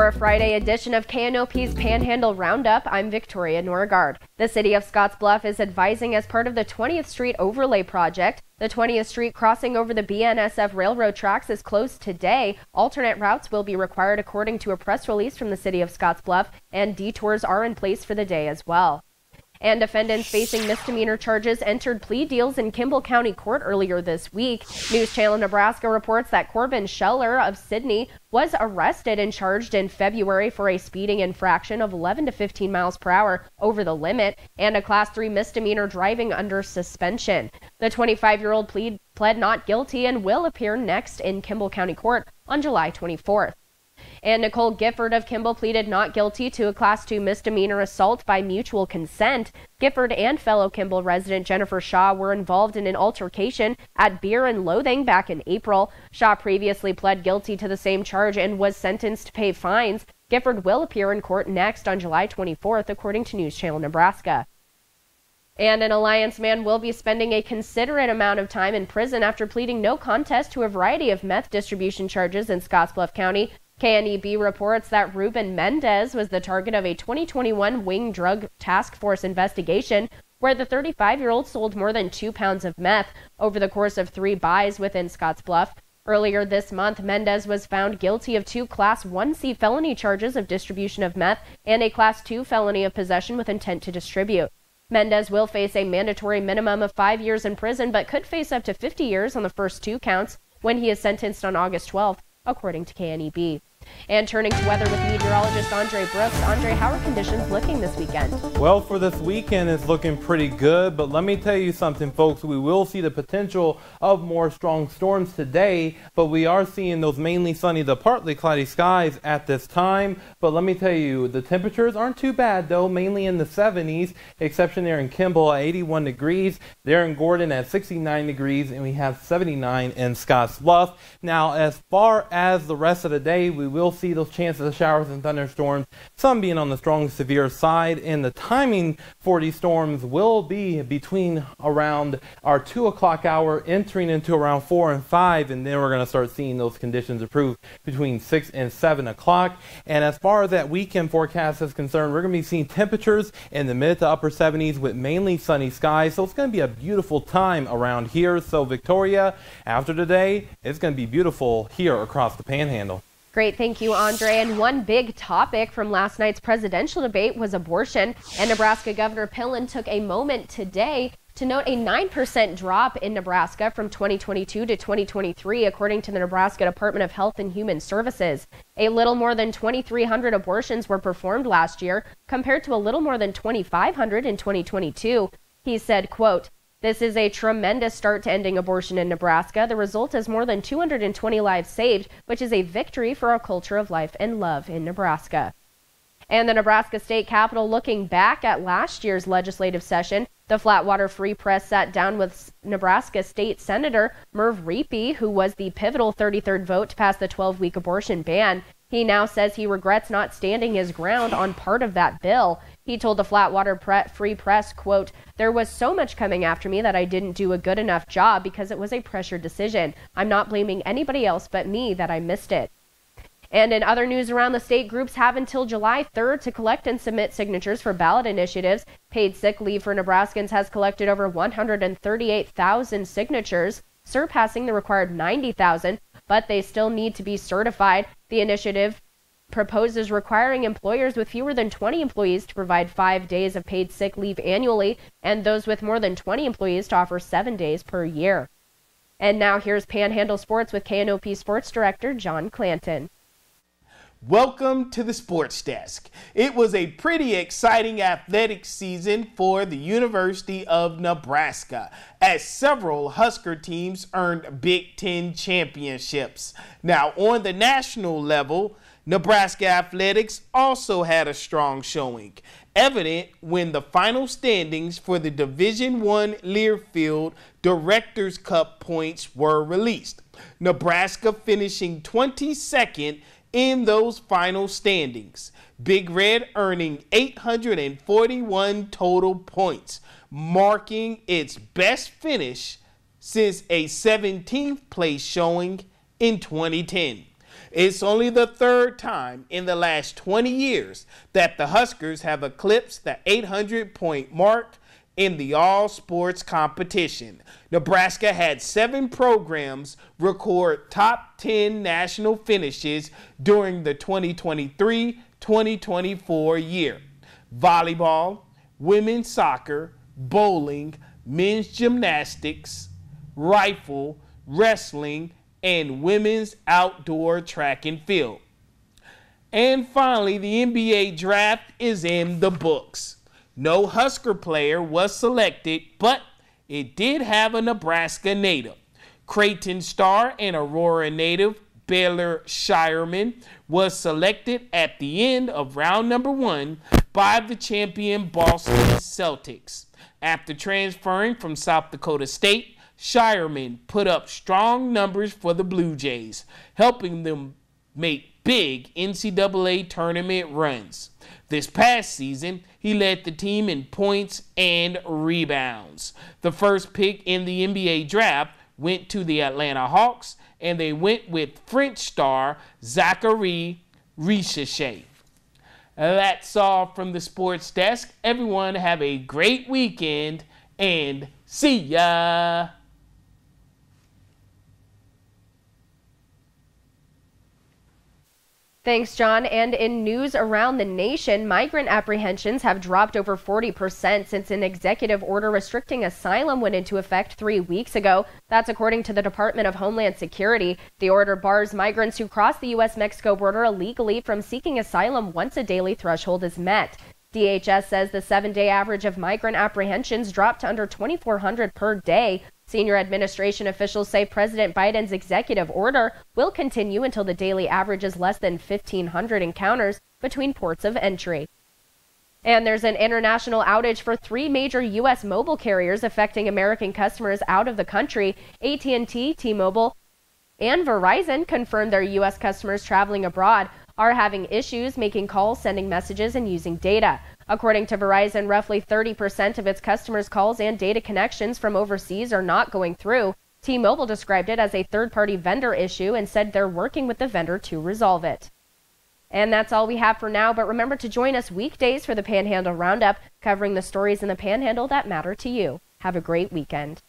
For a Friday edition of KNOP's Panhandle Roundup, I'm Victoria Norgard. The city of Scottsbluff is advising as part of the 20th Street Overlay Project. The 20th Street crossing over the BNSF railroad tracks is closed today. Alternate routes will be required according to a press release from the city of Scottsbluff, and detours are in place for the day as well. And defendants facing misdemeanor charges entered plea deals in Kimball County Court earlier this week. News Channel Nebraska reports that Corbin Scheller of Sidney was arrested and charged in February for a speeding infraction of 11 to 15 miles per hour over the limit and a Class 3 misdemeanor driving under suspension. The 25-year-old pled not guilty and will appear next in Kimball County Court on July 24th. And Nicole Gifford of Kimball pleaded not guilty to a Class 2 misdemeanor assault by mutual consent. Gifford and fellow Kimball resident Jennifer Shaw were involved in an altercation at Beer and Loathing back in April. Shaw previously pled guilty to the same charge and was sentenced to pay fines. Gifford will appear in court next on July 24th, according to News Channel Nebraska. And an Alliance man will be spending a considerate amount of time in prison after pleading no contest to a variety of meth distribution charges in Scottsbluff County. KNEB reports that Ruben Mendez was the target of a 2021 Wing Drug Task Force investigation where the 35-year-old sold more than 2 pounds of meth over the course of 3 buys within Scottsbluff. Earlier this month, Mendez was found guilty of 2 Class 1C felony charges of distribution of meth and a Class 2 felony of possession with intent to distribute. Mendez will face a mandatory minimum of 5 years in prison, but could face up to 50 years on the first 2 counts when he is sentenced on August 12th, according to KNEB. And turning to weather with meteorologist Andre Brooks. Andre, how are conditions looking this weekend? Well, for this weekend, it's looking pretty good, but let me tell you something, folks. We will see the potential of more strong storms today, but we are seeing those mainly sunny to partly cloudy skies at this time. But let me tell you, the temperatures aren't too bad, though, mainly in the 70s, exception there in Kimball at 81 degrees, there in Gordon at 69 degrees, and we have 79 in Scottsbluff. Now, as far as the rest of the day, we will see those chances of showers and thunderstorms, some being on the strong severe side, and the timing for these storms will be between around our 2 o'clock hour entering into around 4 and 5, and then we're going to start seeing those conditions improve between 6 and 7 o'clock. And as far as that weekend forecast is concerned, we're going to be seeing temperatures in the mid to upper 70s with mainly sunny skies, so it's going to be a beautiful time around here. So Victoria, after today, it's going to be beautiful here across the Panhandle. Great, thank you, Andre. And one big topic from last night's presidential debate was abortion. And Nebraska Governor Pillen took a moment today to note a 9% drop in Nebraska from 2022 to 2023, according to the Nebraska Department of Health and Human Services. A little more than 2,300 abortions were performed last year, compared to a little more than 2,500 in 2022. He said, quote, "This is a tremendous start to ending abortion in Nebraska. The result is more than 220 lives saved, which is a victory for our culture of life and love in Nebraska." And the Nebraska State Capitol looking back at last year's legislative session. The Flatwater Free Press sat down with Nebraska State Senator Merv Reapy, who was the pivotal 33rd vote to pass the 12-week abortion ban. He now says he regrets not standing his ground on part of that bill. He told the Flatwater Free Press, quote, "There was so much coming after me that I didn't do a good enough job because it was a pressured decision. I'm not blaming anybody else but me that I missed it." And in other news around the state, groups have until July 3rd to collect and submit signatures for ballot initiatives. Paid sick leave for Nebraskans has collected over 138,000 signatures, surpassing the required 90,000, but they still need to be certified. The initiative proposes requiring employers with fewer than 20 employees to provide 5 days of paid sick leave annually, and those with more than 20 employees to offer 7 days per year. And now here's Panhandle Sports with KNOP Sports Director John Clanton. Welcome to the Sports Desk. It was a pretty exciting athletic season for the University of Nebraska, as several Husker teams earned Big Ten championships. Now, on the national level, Nebraska athletics also had a strong showing, evident when the final standings for the Division I Learfield Directors' Cup points were released. Nebraska finishing 22nd in those final standings. Big Red earning 841 total points, marking its best finish since a 17th place showing in 2010. It's only the third time in the last 20 years that the Huskers have eclipsed the 800-point mark in the all-sports competition. Nebraska had 7 programs record top 10 national finishes during the 2023-2024 year. Volleyball, women's soccer, bowling, men's gymnastics, rifle, wrestling, and women's outdoor track and field. And finally, the NBA draft is in the books. No Husker player was selected, but it did have a Nebraska native. Creighton star and Aurora native Baylor Shireman was selected at the end of round number 1 by the champion Boston Celtics. After transferring from South Dakota State, Shireman put up strong numbers for the Blue Jays, helping them make big NCAA tournament runs. This past season, he led the team in points and rebounds. The first pick in the NBA draft went to the Atlanta Hawks, and they went with French star Zachary Richelet. That's all from the Sports Desk. Everyone have a great weekend, and see ya! Thanks, John. And in news around the nation, migrant apprehensions have dropped over 40% since an executive order restricting asylum went into effect 3 weeks ago. That's according to the Department of Homeland Security. The order bars migrants who cross the U.S.-Mexico border illegally from seeking asylum once a daily threshold is met. DHS says the 7-day average of migrant apprehensions dropped to under 2,400 per day. Senior administration officials say President Biden's executive order will continue until the daily average is less than 1,500 encounters between ports of entry. And there's an international outage for 3 major U.S. mobile carriers affecting American customers out of the country. AT&T, T-Mobile, and Verizon confirmed their U.S. customers traveling abroad are having issues making calls, sending messages, and using data. According to Verizon, roughly 30% of its customers' calls and data connections from overseas are not going through. T-Mobile described it as a third-party vendor issue and said they're working with the vendor to resolve it. And that's all we have for now, but remember to join us weekdays for the Panhandle Roundup, covering the stories in the Panhandle that matter to you. Have a great weekend.